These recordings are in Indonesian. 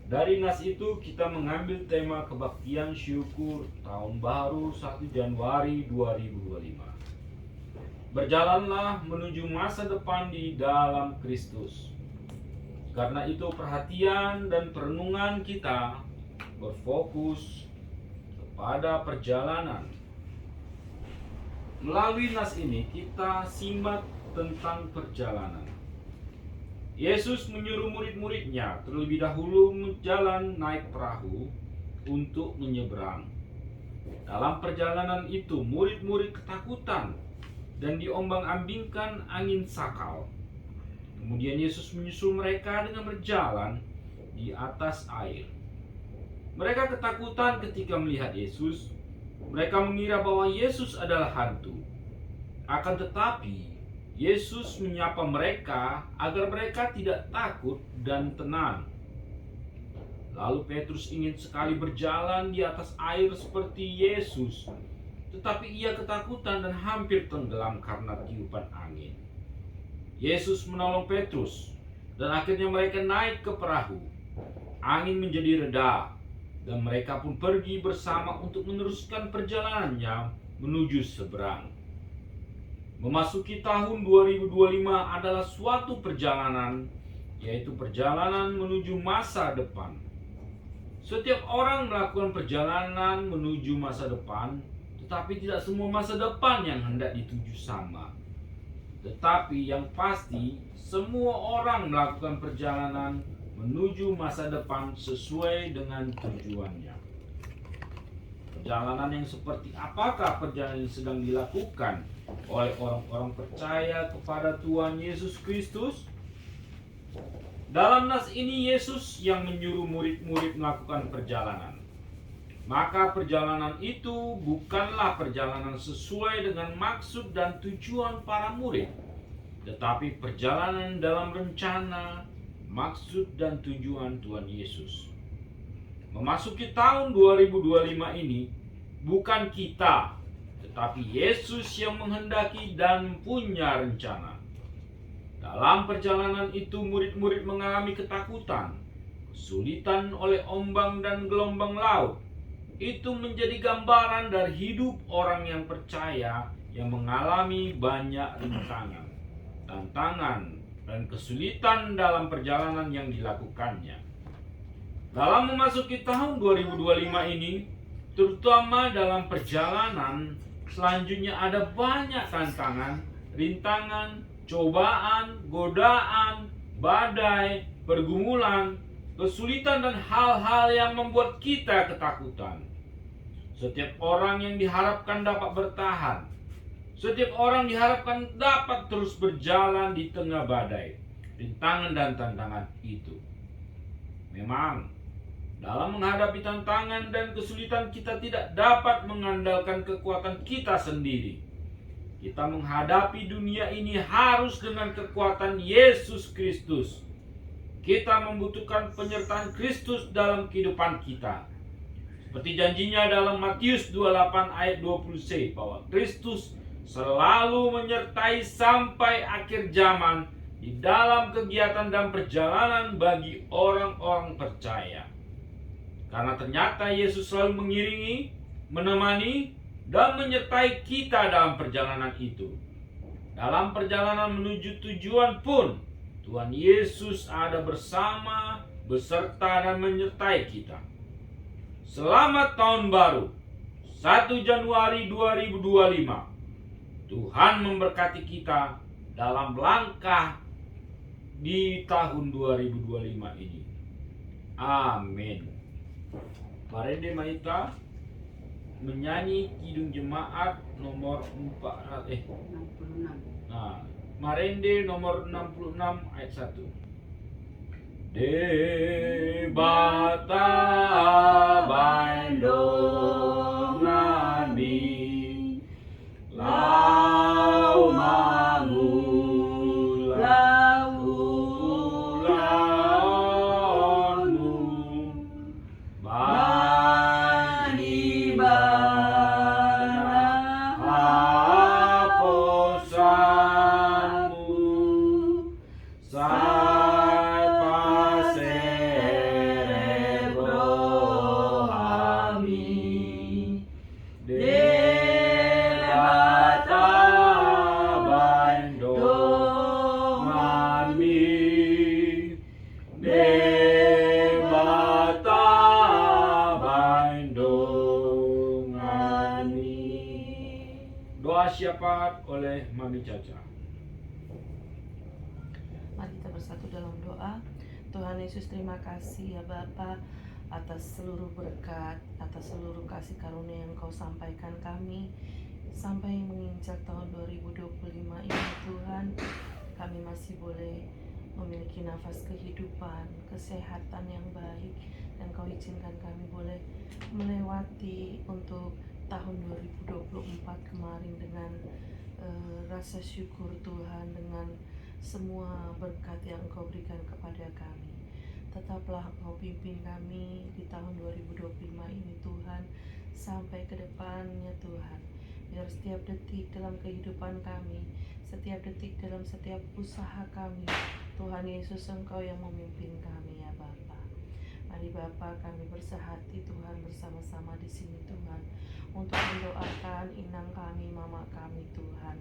Dari nas itu kita mengambil tema kebaktian syukur tahun baru 1 Januari 2025. Berjalanlah menuju masa depan di dalam Kristus. Karena itu perhatian dan perenungan kita berfokus kepada perjalanan. Melalui nas ini kita simak tentang perjalanan. Yesus menyuruh murid-muridnya terlebih dahulu berjalan naik perahu untuk menyeberang. Dalam perjalanan itu murid-murid ketakutan dan diombang-ambingkan angin sakal. Kemudian Yesus menyusul mereka dengan berjalan di atas air. Mereka ketakutan ketika melihat Yesus. Mereka mengira bahwa Yesus adalah hantu. Akan tetapi Yesus menyapa mereka agar mereka tidak takut dan tenang. Lalu Petrus ingin sekali berjalan di atas air seperti Yesus, tetapi ia ketakutan dan hampir tenggelam karena tiupan angin. Yesus menolong Petrus dan akhirnya mereka naik ke perahu. Angin menjadi reda dan mereka pun pergi bersama untuk meneruskan perjalanannya menuju seberang. Memasuki tahun 2025 adalah suatu perjalanan, yaitu perjalanan menuju masa depan. Setiap orang melakukan perjalanan menuju masa depan, tetapi tidak semua masa depan yang hendak dituju sama. Tetapi yang pasti, semua orang melakukan perjalanan menuju masa depan sesuai dengan tujuannya. Perjalanan yang seperti apakah perjalanan yang sedang dilakukan oleh orang-orang percaya kepada Tuhan Yesus Kristus? Dalam nas ini Yesus yang menyuruh murid-murid melakukan perjalanan. Maka perjalanan itu bukanlah perjalanan sesuai dengan maksud dan tujuan para murid, tetapi perjalanan dalam rencana, maksud dan tujuan Tuhan Yesus. Memasuki tahun 2025 ini bukan kita, tetapi Yesus yang menghendaki dan punya rencana. Dalam perjalanan itu murid-murid mengalami ketakutan, kesulitan oleh ombang dan gelombang laut. Itu menjadi gambaran dari hidup orang yang percaya yang mengalami banyak rintangan, tantangan, dan kesulitan dalam perjalanan yang dilakukannya. Dalam memasuki tahun 2025 ini, terutama dalam perjalanan selanjutnya ada banyak tantangan, rintangan, cobaan, godaan, badai, pergumulan, kesulitan dan hal-hal yang membuat kita ketakutan. Setiap orang yang diharapkan dapat bertahan. Setiap orang diharapkan dapat terus berjalan di tengah badai, rintangan dan tantangan itu. Memang dalam menghadapi tantangan dan kesulitan kita tidak dapat mengandalkan kekuatan kita sendiri. Kita menghadapi dunia ini harus dengan kekuatan Yesus Kristus. Kita membutuhkan penyertaan Kristus dalam kehidupan kita. Seperti janjinya dalam Matius 28 ayat 20c bahwa Kristus selalu menyertai sampai akhir zaman di dalam kegiatan dan perjalanan bagi orang-orang percaya. Karena ternyata Yesus selalu mengiringi, menemani, dan menyertai kita dalam perjalanan itu. Dalam perjalanan menuju tujuan pun, Tuhan Yesus ada bersama, beserta dan menyertai kita. Selamat Tahun Baru, 1 Januari 2025. Tuhan memberkati kita dalam langkah di tahun 2025 ini. Amin. Marende Maita menyanyi Kidung Jemaat nomor 66. Nah, Marende nomor 66 ayat 1. Debata bandongan mi lau mangu launmu Salva cerebro a mí, debata bandongan mi, debata bandongan mi. Doa syafaat oleh Mami Caca. Mari kita bersatu dalam doa. Tuhan Yesus, terima kasih ya Bapa atas seluruh berkat, atas seluruh kasih karunia yang Kau sampaikan kami sampai menginjak tahun 2025 ini Tuhan. Kami masih boleh memiliki nafas kehidupan, kesehatan yang baik, dan Kau izinkan kami boleh melewati untuk tahun 2024 kemarin dengan rasa syukur Tuhan, dengan semua berkat yang Engkau berikan kepada kami. Tetaplah Engkau pimpin kami di tahun 2025 ini Tuhan, sampai ke depannya Tuhan. Biar setiap detik dalam kehidupan kami, setiap detik dalam setiap usaha kami, Tuhan Yesus Engkau yang memimpin kami ya Bapa. Mari Bapa, kami bersehati Tuhan bersama-sama di sini Tuhan, untuk mendoakan inang kami, mama kami Tuhan,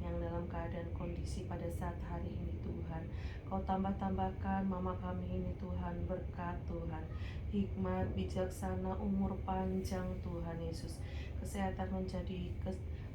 yang dalam keadaan kondisi pada saat hari ini Tuhan. Kau tambah-tambahkan mama kami ini Tuhan, berkat Tuhan, hikmat, bijaksana, umur panjang Tuhan Yesus. Kesehatan menjadi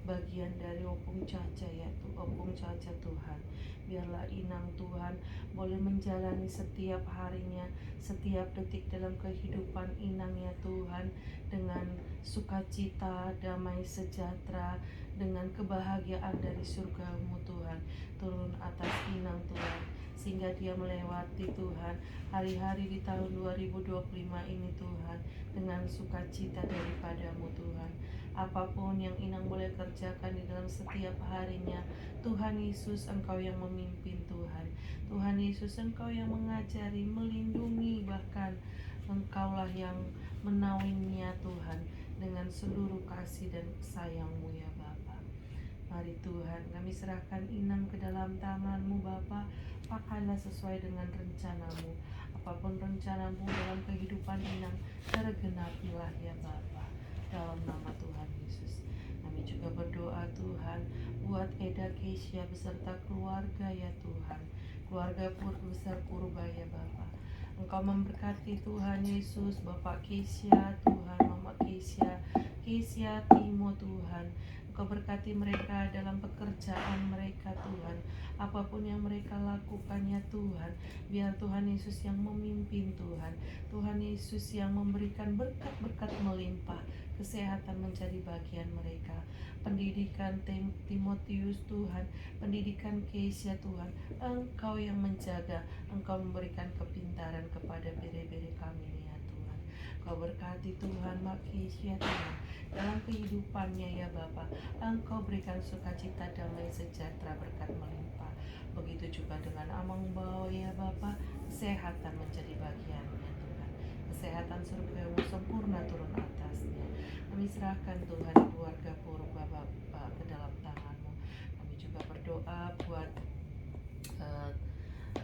bagian dari Opung Caca ya Opung Caca Tuhan. Biarlah inang Tuhan boleh menjalani setiap harinya, setiap detik dalam kehidupan inang ya Tuhan, dengan sukacita, damai sejahtera, dengan kebahagiaan dari surga-Mu Tuhan turun atas inang Tuhan, sehingga dia melewati Tuhan hari-hari di tahun 2025 ini Tuhan dengan sukacita daripada-Mu Tuhan. Apapun yang inang boleh kerjakan di dalam setiap harinya, Tuhan Yesus Engkau yang memimpin Tuhan. Tuhan Yesus Engkau yang mengajari, melindungi, bahkan Engkaulah yang menaunginya Tuhan dengan seluruh kasih dan sayang-Mu ya Bapa. Mari Tuhan, kami serahkan inang ke dalam tangan-Mu Bapa. Pakailah sesuai dengan rencana-Mu. Apapun rencana-Mu dalam kehidupan inang, tergenapilah ya Bapa. Dalam nama Tuhan Yesus. Kami juga berdoa Tuhan buat Eda Keisha beserta keluarga ya Tuhan, keluarga besar Purba ya Bapa. Engkau memberkati Tuhan Yesus, Bapak Keisha Tuhan, Mama Keisha Timo Tuhan. Engkau berkati mereka dalam pekerjaan mereka Tuhan, apapun yang mereka lakukan ya Tuhan. Biar Tuhan Yesus yang memimpin Tuhan, Tuhan Yesus yang memberikan berkat-berkat melimpah, kesehatan menjadi bagian mereka, pendidikan Timotius Tuhan, pendidikan Keisha Tuhan, Engkau yang menjaga, Engkau memberikan kepintaran kepada bere-bere kami ya Tuhan. Kau berkati Tuhan Mak Keisha Tuhan dalam kehidupannya ya Bapa. Engkau berikan sukacita, damai sejahtera, berkat melimpah. Begitu juga dengan Amang Bao ya Bapa, kesehatan menjadi bagiannya Tuhan. Kesehatan surga-Mu sempurna turun atasnya. Kami serahkan Tuhan keluarga Purba Bapa ke dalam tangan-Mu. Kami juga berdoa buat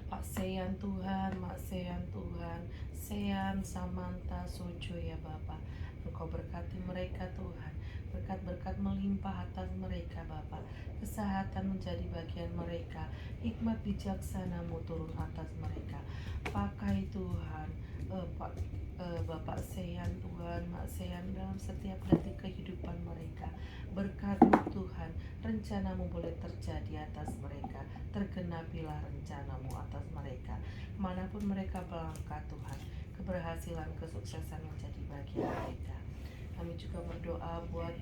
Pak Sean Tuhan, Mak Sean Tuhan, Sean, Samantha, Sojo ya Bapa. Engkau berkati mereka Tuhan, berkat-berkat melimpah atas mereka Bapa. Kesehatan menjadi bagian mereka, hikmat bijaksana-Mu turun atas mereka. Pakai Tuhan Bapak Sean Tuhan, Mak Sean dalam setiap detik kehidupan mereka. Berkat-Mu Tuhan, rencana-Mu boleh terjadi atas mereka, tergenapilah rencana-Mu atas mereka. Kemanapun mereka melangkah Tuhan, keberhasilan, kesuksesan menjadi bagian mereka. Kami juga berdoa buat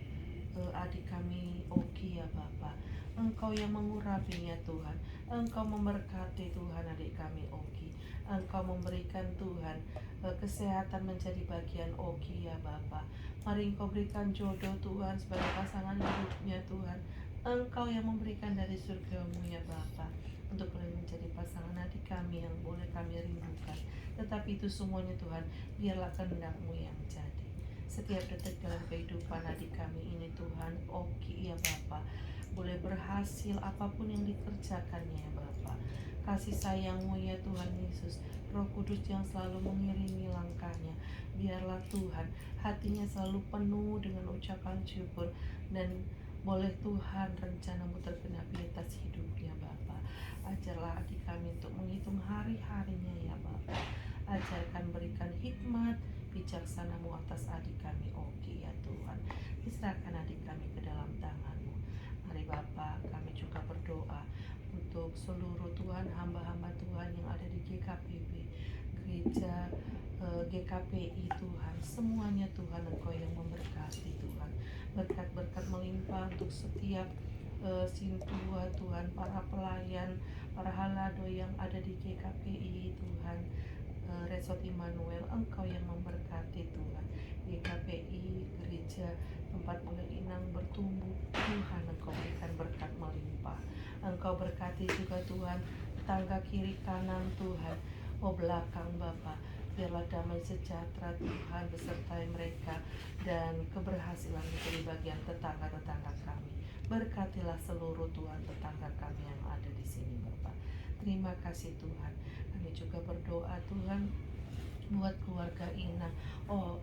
adik kami Oki ya Bapa. Engkau yang mengurapinya Tuhan, Engkau memberkati Tuhan adik kami Oki. Engkau memberikan Tuhan kesehatan menjadi bagian Oki ya Bapa. Mari Engkau berikan jodoh Tuhan sebagai pasangan hidupnya Tuhan. Engkau yang memberikan dari surga-Mu ya Bapa, untuk boleh menjadi pasangan adik kami yang boleh kami rindukan. Tetapi itu semuanya Tuhan, biarlah kehendak-Mu yang jadi. Setiap detik dalam kehidupan adik kami ini Tuhan, Oki ya Bapa, boleh berhasil apapun yang dikerjakannya ya Bapa. kasih sayang-Mu ya Tuhan Yesus, Roh Kudus yang selalu mengiringi langkahnya. Biarlah Tuhan hatinya selalu penuh dengan ucapan syukur, dan boleh Tuhan rencana-Mu tergenapi atas hidupnya Bapa. Ajarlah adik kami untuk menghitung hari-harinya ya Bapa. Ajarkan, berikan hikmat bijaksana-Mu atas adik kami Oki ya Tuhan. Diserahkan adik kami ke dalam tangan-Mu. Mari Bapa, kami juga berdoa untuk seluruh Tuhan hamba-hamba Tuhan yang ada di GKPB, gereja GKPI Tuhan. Semuanya Tuhan, Engkau yang memberkati Tuhan. Berkat-berkat melimpah untuk setiap sintua Tuhan, para pelayan, para halado yang ada di GKPI Tuhan. Resort Immanuel, Engkau yang memberkati Tuhan. GKPI, gereja tempat Boleh Inang bertumbuh, Tuhan Engkau berikan berkat melimpah. Engkau berkati juga Tuhan tangga kiri kanan Tuhan, belakang Bapa. Biarlah damai sejahtera Tuhan besertai mereka, dan keberhasilan menjadi bagian tetangga-tetangga kami. Berkatilah seluruh Tuhan tetangga kami yang ada di sini Bapa. Terima kasih Tuhan. Kami juga berdoa Tuhan buat keluarga Ina,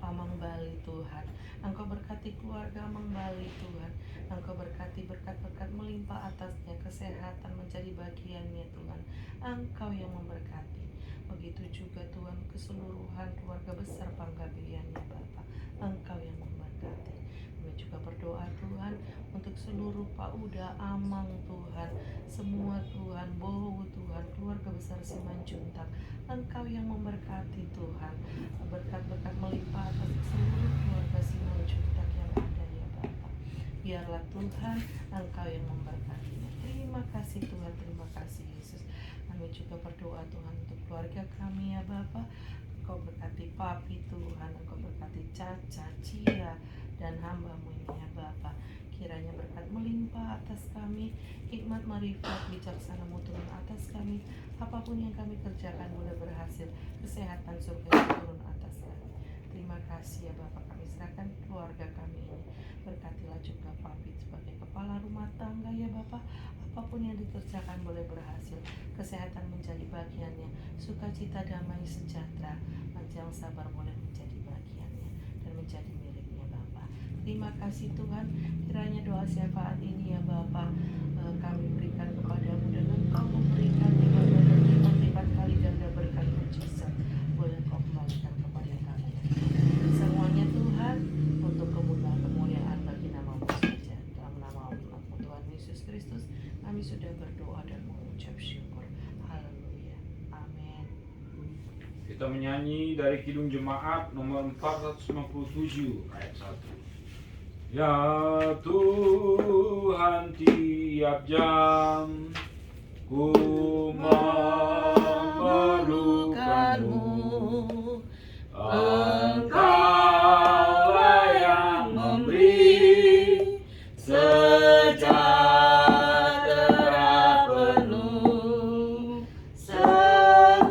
Amang Bali Tuhan. Engkau berkati keluarga Amang Bali Tuhan. Engkau berkati berkat-berkat melimpah atasnya, kesehatan menjadi bagiannya Tuhan. Engkau yang memberkati. Begitu juga Tuhan keseluruhan keluarga besar Panggabeannya Bapa. Engkau yang memberkati. Kami juga berdoa Tuhan untuk seluruh Pak Uda, Amang Tuhan, semua Tuhan, Bowo Tuhan, keluarga besar Simanjuntak. Engkau yang memberkati Tuhan. Berkat-berkat melimpah atas seluruh keluarga Simanjuntak yang ada ya Bapa. Biarlah Tuhan Engkau yang memberkatinya. Terima kasih Tuhan, terima kasih Yesus. Kami juga berdoa Tuhan untuk keluarga kami ya Bapa. Engkau berkati Papi Tuhan, Engkau berkati Caca, Cia, dan hamba-Mu ini ya Bapa. Kiranya berkat melimpah atas kami, hikmat marifat bijaksana-Mu turun atas kami. Apapun yang kami kerjakan boleh berhasil, kesehatan surga turun atas kami. Terima kasih ya Bapa, kami serahkan keluarga kami ini. Berkatilah juga Papi sebagai kepala rumah tangga ya Bapa. Apapun yang dikerjakan boleh berhasil, kesehatan menjadi bagiannya, sukacita, damai, sejahtera, panjang sabar boleh menjadi bagiannya dan menjadi miliknya Bapa. Terima kasih Tuhan, kiranya doa syafaat ini ya Bapa kami berikan kepadamu, dan Engkau memberikan lipat kali ganda berkat mujizat boleh Engkau kembalikan kepada kami. Semuanya Tuhan untuk kemuliaan bagi nama-Mu saja. Dalam nama Tuhan Yesus Kristus kami sudah berdoa dan mengucap syukur. Haleluya. Amin. Kita menyanyi dari Kidung Jemaat nomor 457 ayat 1. Ya Tuhan, tiap jam ku memerlukan-Mu. Engkaulah yang memberi sejahtera penuh setiap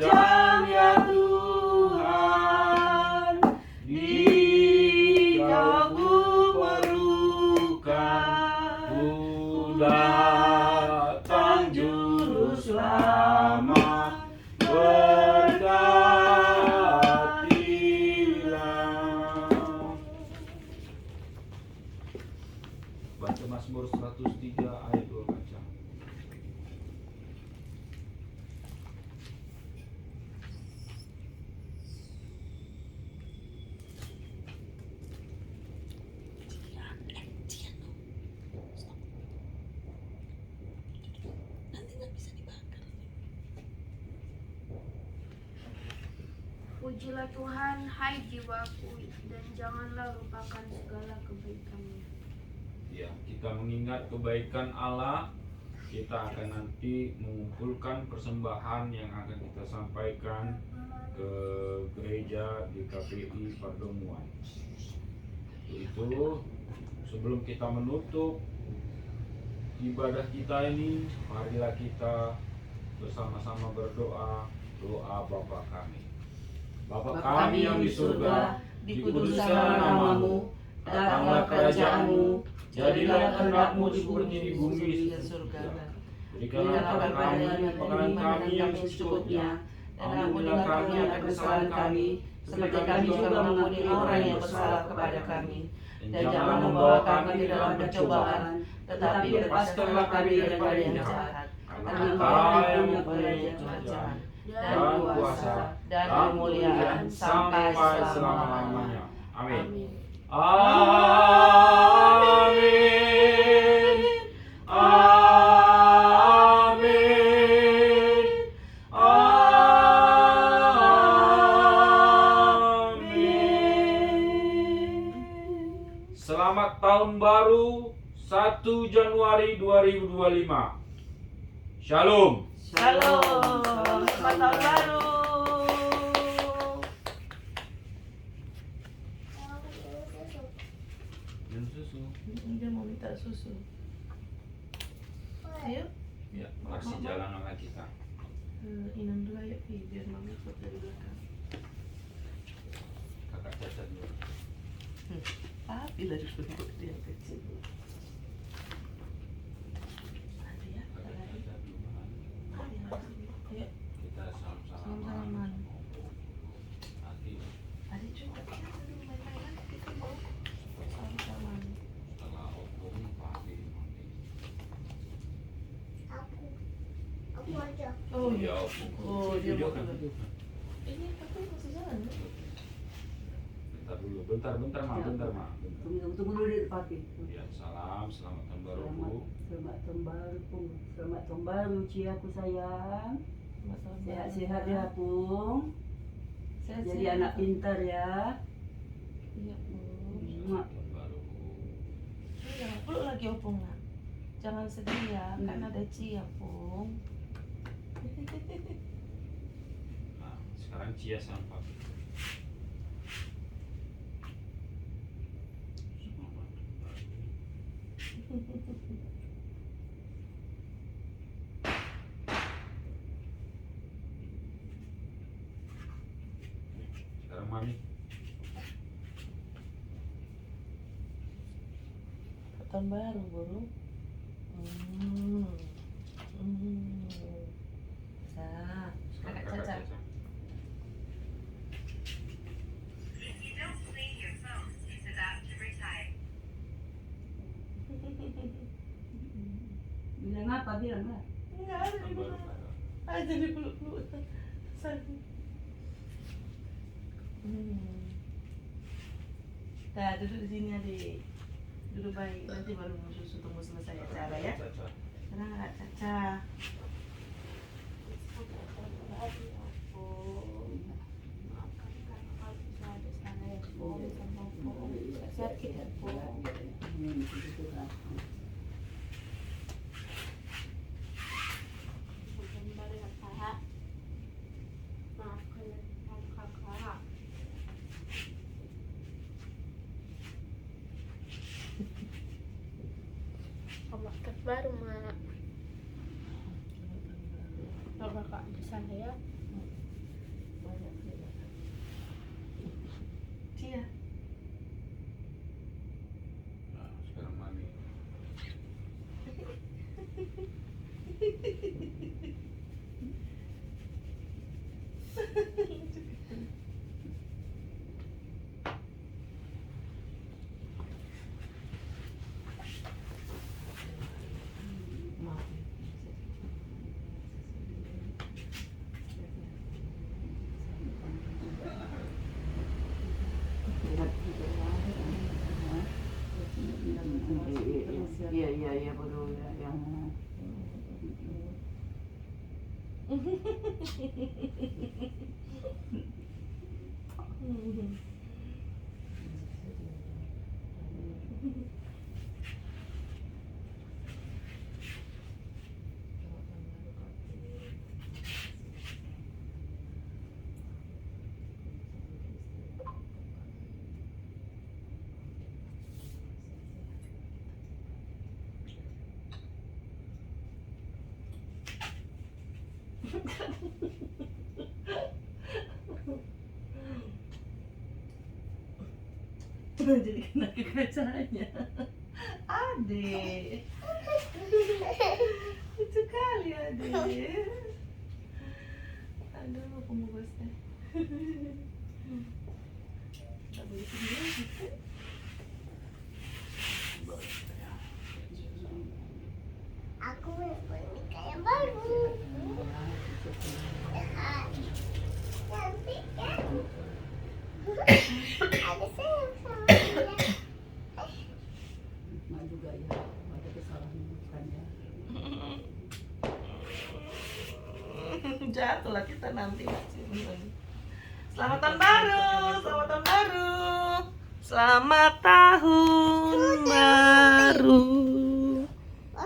jam ya Tuhan. Jika ku perlukan, ku datang juru selamat. Baca Mazmur 103 ayat 2 baca. Pujilah Tuhan, hai jiwaku, dan janganlah lupakan segala kebaikan-Nya. Ya, kita mengingat kebaikan Allah, kita akan nanti mengumpulkan persembahan yang akan kita sampaikan ke gereja GKPI Pardomuan. Itu sebelum kita menutup ibadah kita ini, marilah kita bersama-sama berdoa, doa Bapa kami. Bapa kami yang di surga, dikuduskanlah nama-Mu, datanglah kerajaan-Mu, jadilah kehendak-Mu seperti di bumi surga. Berikanlah kepada kami makanan kami yang secukupnya, dan ampunilah kami akan kesalahan kami, seperti kami juga mengampuni orang yang bersalah kepada kami. Dan jangan membawa kami ke dalam pencobaan, tetapi lepaskanlah kami daripada yang jahat. Karena Engkau yang mempunyai kerajaan, dan kuasa, dan kemuliaan sampai selama-lamanya. Amin. Amin. Amin. Amin. Amin. Selamat tahun baru 1 Januari 2025. Shalom. Shalom, selamat tahun baru. Minum susu. Dia mau minta susu. Ayo, Ya, masih jalan sama kita. minum dulu ayo, Pi, biar mami ikut dari belakang. Kakak cacat dulu. Tapi dari dulu dia kecil. Ada ya, Kakak ada lagi. cacat dulu. Ayo, Kita sama-sama. salam-salaman. Nanti Ada juga ya, aduh main-mainan kita mau. Salam-salaman. setelah opung pasti nanti. Aku aja. Oh iya. opung. Oh, dia mau kan. dulu. Ini tapi masih jalan ya? Bentar dulu, bentar Ma, bentar Ma. Tunggu dulu di papi. Ya, salam, selamat tahun baru Bu. Selamat tahun baru, Pung. Selamat tahun baru, Ci aku sayang. Masalah Sehat-sehat ya, Pung. Sehat-sehat. Jadi anak pintar ya. Iya, Pung. Selamat tahun baru Bu. Jangan peluk lagi Opung nak. Jangan sedih ya, kan Hmm. ada Ci ya, Pung. Nah, sekarang Cia sama Papi. Selamat tahun baru. Sekarang Mami. Tahun baru, Bro. Sa, Sekarang kakak Caca. Caca. If you don't clean your phone, it's about to retire. Bilang apa? Bilang lah. Enggak ada di Tahun baru mana. Kakak. Aja di peluk-peluk. Sakit. Dah, duduk di sini adik. Duduk baik, nanti baru minum susu, tunggu selesai acara ya. Caca. Tenang Kak Caca. Sakit ya, Bu. Kembali ya, Kak. Maafkan kakak. Selamat baru, Mak. Kalau kakak di sana ya. Cia. Nah, sekarang Mami. Maaf. Iya baru yang Jadi kena ke kacanya. Adek. Itu kan Aduh, pembungkusnya. Kita beli sendiri gitu. Aku mau boneka yang baru. Cantik kan? Ada sayang sama dia. Mak juga ya, ada kesalahan bukan ya. Jatuh lah kita nanti. Selamat tahun baru, selamat tahun baru, selamat tahun baru.